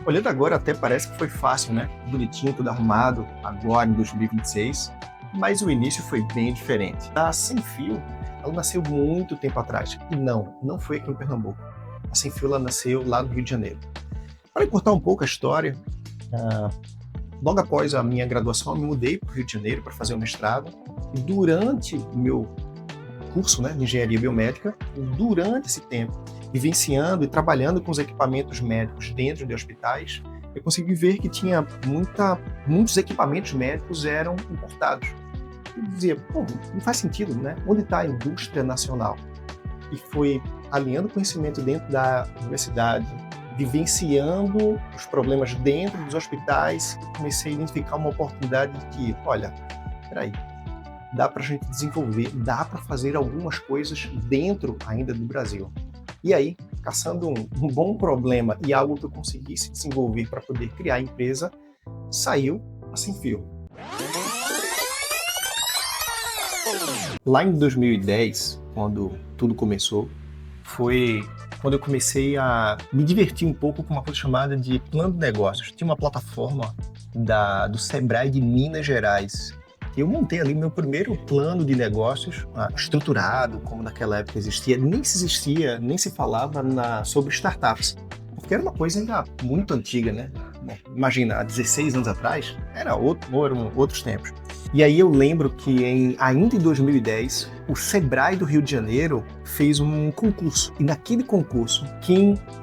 Olhando agora até parece que foi fácil, né? Bonitinho, tudo arrumado, agora em 2026, mas o início foi bem diferente. A Sem Fio, ela nasceu muito tempo atrás, e não foi aqui em Pernambuco. A Sem Fio, ela nasceu lá no Rio de Janeiro. Para encurtar um pouco a história, logo após a minha graduação, eu me mudei para o Rio de Janeiro para fazer o mestrado, e durante o meu curso, né, de engenharia biomédica, durante esse tempo, vivenciando e trabalhando com os equipamentos médicos dentro de hospitais, eu consegui ver que tinha muitos equipamentos médicos eram importados. Eu dizia, pô, não faz sentido, né? Onde está a indústria nacional? E foi alinhando conhecimento dentro da universidade, vivenciando os problemas dentro dos hospitais, e comecei a identificar uma oportunidade de que, olha, peraí, dá para a gente desenvolver, dá para fazer algumas coisas dentro ainda do Brasil. E aí, caçando um bom problema e algo que eu conseguisse desenvolver para poder criar a empresa, saiu a Sem Fio. Lá em 2010, quando tudo começou, foi quando eu comecei a me divertir um pouco com uma coisa chamada de plano de negócios. Tinha uma plataforma do Sebrae de Minas Gerais. Eu montei ali meu primeiro plano de negócios estruturado, como naquela época existia. Nem se falava sobre startups, porque era uma coisa ainda muito antiga, né? Imagina, há 16 anos atrás, eram outros tempos. E aí eu lembro que ainda em 2010, o Sebrae do Rio de Janeiro fez um concurso. E naquele concurso,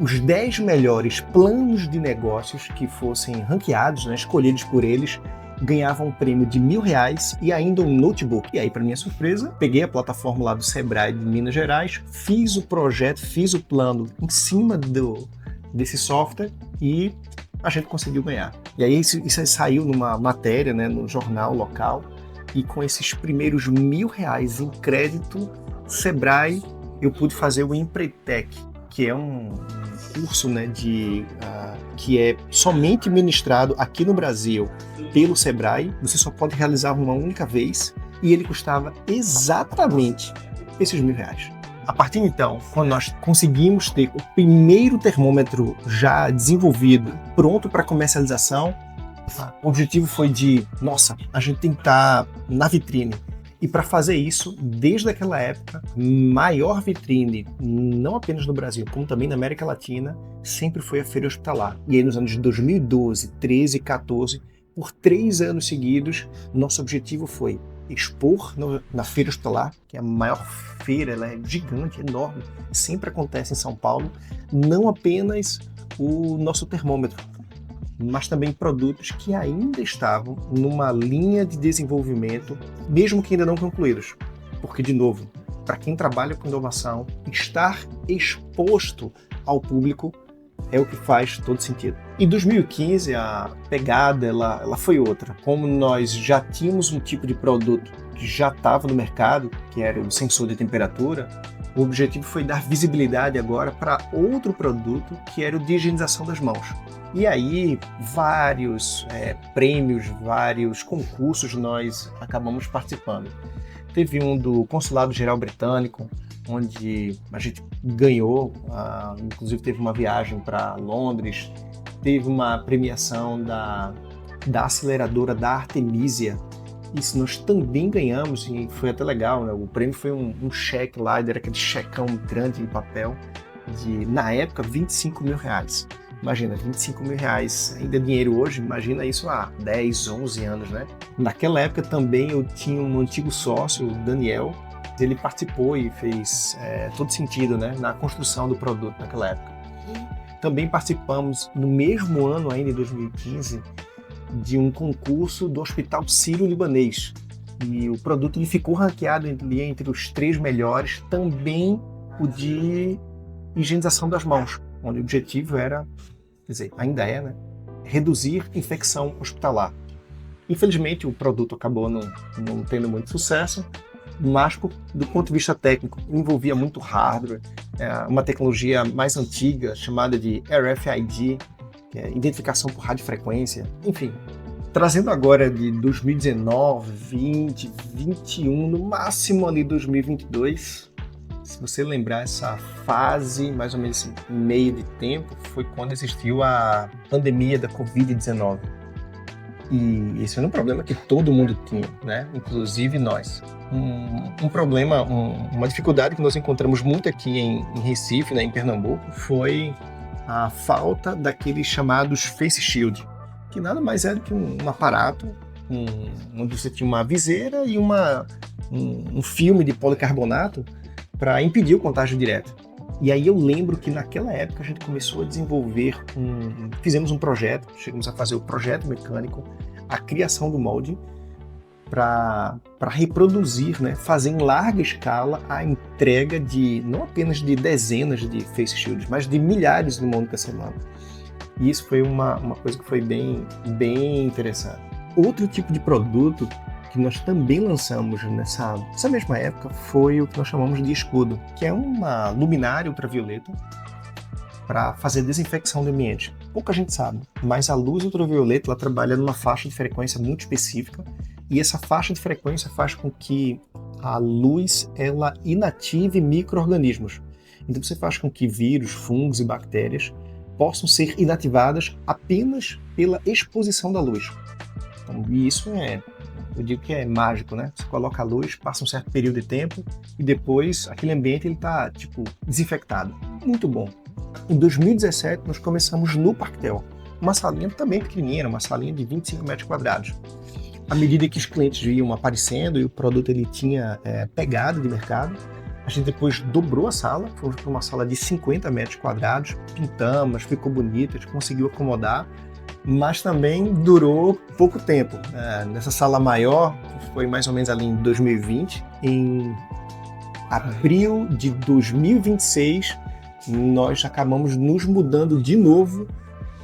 os 10 melhores planos de negócios que fossem ranqueados, né, escolhidos por eles, ganhava um prêmio de R$1.000 e ainda um notebook. E aí, para minha surpresa, peguei a plataforma lá do Sebrae de Minas Gerais, fiz o projeto, fiz o plano em cima desse software e a gente conseguiu ganhar. E aí isso saiu numa matéria, né, no jornal local, e com esses primeiros R$1.000 em crédito, Sebrae, eu pude fazer o Empretec, que é um curso, né, que é somente ministrado aqui no Brasil pelo Sebrae. Você só pode realizar uma única vez e ele custava exatamente esses R$1.000. A partir de então, quando nós conseguimos ter o primeiro termômetro já desenvolvido, pronto para comercialização, o objetivo foi a gente tem que estar na vitrine. E para fazer isso, desde aquela época, maior vitrine, não apenas no Brasil, como também na América Latina, sempre foi a Feira Hospitalar. E aí nos anos de 2012, 13 e 14, por 3 anos seguidos, nosso objetivo foi expor na Feira Hospitalar, que é a maior feira, ela é gigante, enorme, sempre acontece em São Paulo, não apenas o nosso termômetro, mas também produtos que ainda estavam numa linha de desenvolvimento, mesmo que ainda não concluídos. Porque, de novo, para quem trabalha com inovação, estar exposto ao público é o que faz todo sentido. Em 2015, a pegada ela foi outra. Como nós já tínhamos um tipo de produto que já estava no mercado, que era o sensor de temperatura, o objetivo foi dar visibilidade agora para outro produto, que era o de higienização das mãos. E aí, vários prêmios, vários concursos nós acabamos participando. Teve um do Consulado Geral Britânico, onde a gente ganhou, inclusive teve uma viagem para Londres, teve uma premiação da aceleradora da Artemisia. Isso nós também ganhamos e foi até legal, né? O prêmio foi um cheque lá, era aquele checão grande em papel de, na época, R$25.000. Imagina, R$25.000 ainda é dinheiro hoje, imagina isso há 10, 11 anos, né? Naquela época também eu tinha um antigo sócio, o Daniel, ele participou e fez todo sentido, né, na construção do produto naquela época. Também participamos, no mesmo ano ainda, em 2015, de um concurso do Hospital Sírio-Libanês. E o produto ele ficou ranqueado entre os 3 melhores, também o de higienização das mãos, onde o objetivo era, quer dizer, ainda é, né, reduzir infecção hospitalar. Infelizmente, o produto acabou não tendo muito sucesso, mas do ponto de vista técnico, envolvia muito hardware, uma tecnologia mais antiga, chamada de RFID, que é identificação por radiofrequência, enfim. Trazendo agora de 2019, 20, 21, no máximo ali 2022, Se você lembrar essa fase, mais ou menos esse meio de tempo, foi quando existiu a pandemia da Covid-19. E esse era um problema que todo mundo tinha, né? Inclusive nós. Um problema, uma dificuldade que nós encontramos muito aqui em Recife, né, em Pernambuco, foi a falta daqueles chamados face shield, que nada mais é do que um aparato onde você tinha uma viseira e um filme de policarbonato para impedir o contágio direto. E aí eu lembro que naquela época a gente começou a desenvolver fizemos um projeto, chegamos a fazer o projeto mecânico, a criação do molde para reproduzir, né, fazer em larga escala a entrega de, não apenas de dezenas de face shields, mas de milhares numa única semana. E isso foi uma coisa que foi bem interessante. Outro tipo de produto que nós também lançamos nessa mesma época foi o que nós chamamos de escudo, que é uma luminária ultravioleta para fazer desinfecção do ambiente. Pouca gente sabe, mas a luz ultravioleta ela trabalha numa faixa de frequência muito específica e essa faixa de frequência faz com que a luz ela inative micro-organismos. Então você faz com que vírus, fungos e bactérias possam ser inativadas apenas pela exposição da luz. Então, e isso eu digo que é mágico, né? Você coloca a luz, passa um certo período de tempo e depois aquele ambiente ele está desinfectado. Muito bom. Em 2017 nós começamos no Parquetel, uma salinha também pequenininha, uma salinha de 25 metros quadrados. À medida que os clientes iam aparecendo e o produto ele tinha pegada de mercado, a gente depois dobrou a sala, fomos para uma sala de 50 metros quadrados, pintamos, ficou bonito, a gente conseguiu acomodar, mas também durou pouco tempo. Nessa sala maior, foi mais ou menos ali em 2020, em abril de 2026, nós acabamos nos mudando de novo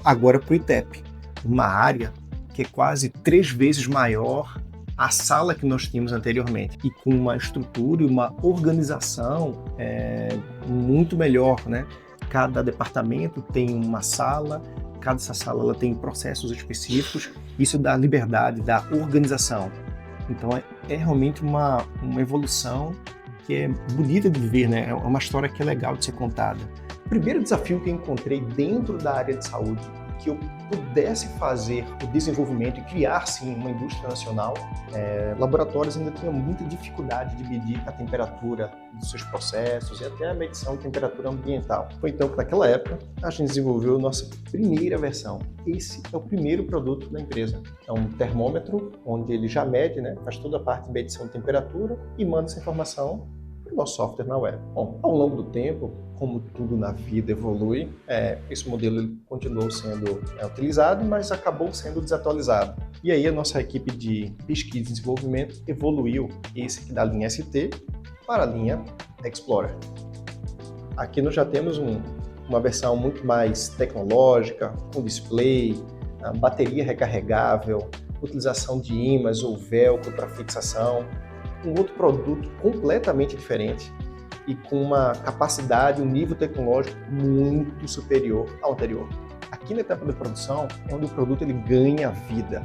agora para o ITEP, uma área que é quase 3 vezes maior a sala que nós tínhamos anteriormente e com uma estrutura e uma organização muito melhor, né? Cada departamento tem uma sala, cada sala ela tem processos específicos, isso dá liberdade, dá organização. Então é realmente uma evolução que é bonita de ver, né? É uma história que é legal de ser contada. O primeiro desafio que eu encontrei dentro da área de saúde, que eu pudesse fazer o desenvolvimento e criar, sim, uma indústria nacional, laboratórios ainda tinham muita dificuldade de medir a temperatura dos seus processos e até a medição de temperatura ambiental. Foi então que, naquela época, a gente desenvolveu a nossa primeira versão. Esse é o primeiro produto da empresa. É um termômetro, onde ele já mede, né, faz toda a parte de medição de temperatura e manda essa informação para o nosso software na web. Bom, ao longo do tempo, como tudo na vida evolui, esse modelo ele continuou sendo utilizado, mas acabou sendo desatualizado. E aí a nossa equipe de pesquisa e desenvolvimento evoluiu esse aqui da linha ST para a linha Explorer. Aqui nós já temos uma versão muito mais tecnológica, com display, bateria recarregável, utilização de ímãs ou velcro para fixação, um outro produto completamente diferente e com uma capacidade, um nível tecnológico muito superior ao anterior. Aqui na etapa de produção é onde o produto ele ganha vida.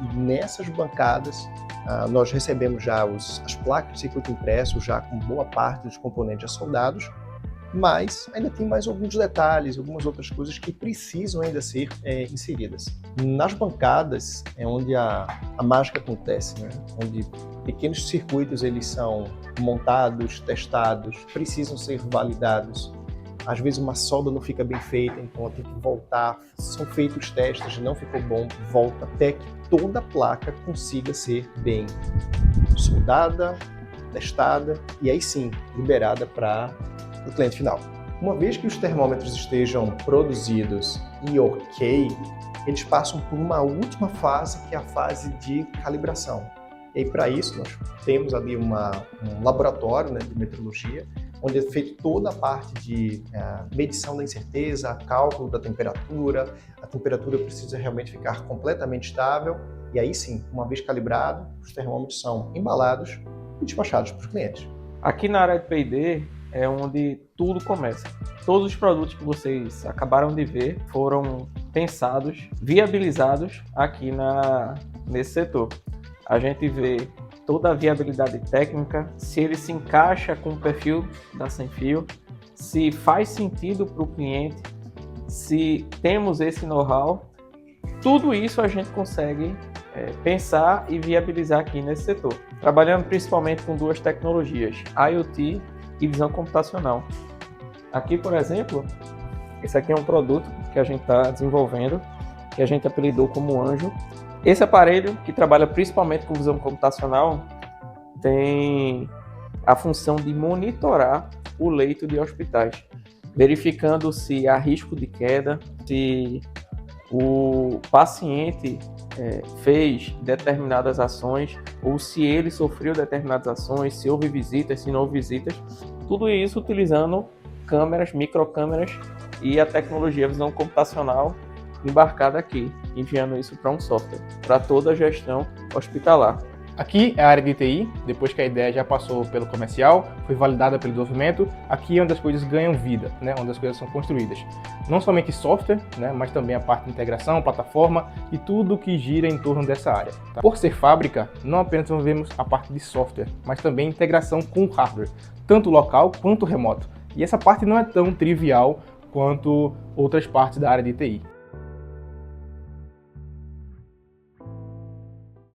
E nessas bancadas nós recebemos já as placas de circuito impresso, já com boa parte dos componentes já soldados, mas ainda tem mais alguns detalhes, algumas outras coisas que precisam ainda ser inseridas. Nas bancadas é onde a mágica acontece, né? Onde pequenos circuitos eles são montados, testados, precisam ser validados. Às vezes uma solda não fica bem feita, então tem que voltar, são feitos testes, não ficou bom, volta até que toda a placa consiga ser bem soldada, testada e aí sim liberada para o cliente final. Uma vez que os termômetros estejam produzidos e ok, eles passam por uma última fase, que é a fase de calibração. E para isso nós temos ali um laboratório, né, de metrologia, onde é feita toda a parte de medição da incerteza, cálculo da temperatura, a temperatura precisa realmente ficar completamente estável, e aí sim, uma vez calibrado, os termômetros são embalados e despachados para os clientes. Aqui na área de P&D é onde tudo começa. Todos os produtos que vocês acabaram de ver foram pensados, viabilizados aqui nesse setor. A gente vê toda a viabilidade técnica, se ele se encaixa com o perfil da Sem Fio, se faz sentido para o cliente, se temos esse know-how, tudo isso a gente consegue pensar e viabilizar aqui nesse setor. Trabalhando principalmente com duas tecnologias, IoT e visão computacional. Aqui, por exemplo, esse aqui é um produto que a gente está desenvolvendo, que a gente apelidou como Anjo. Esse aparelho, que trabalha principalmente com visão computacional, tem a função de monitorar o leito de hospitais, verificando se há risco de queda, se o paciente fez determinadas ações ou se ele sofreu determinadas ações, se houve visitas, se não houve visitas, tudo isso utilizando câmeras, microcâmeras e a tecnologia visão computacional embarcada aqui, enviando isso para um software, para toda a gestão hospitalar. Aqui é a área de TI, depois que a ideia já passou pelo comercial, foi validada pelo desenvolvimento, aqui é onde as coisas ganham vida, né? Onde as coisas são construídas. Não somente software, né? Mas também a parte de integração, plataforma e tudo que gira em torno dessa área. Tá? Por ser fábrica, não apenas desenvolvemos a parte de software, mas também integração com o hardware, tanto local quanto remoto. E essa parte não é tão trivial quanto outras partes da área de TI.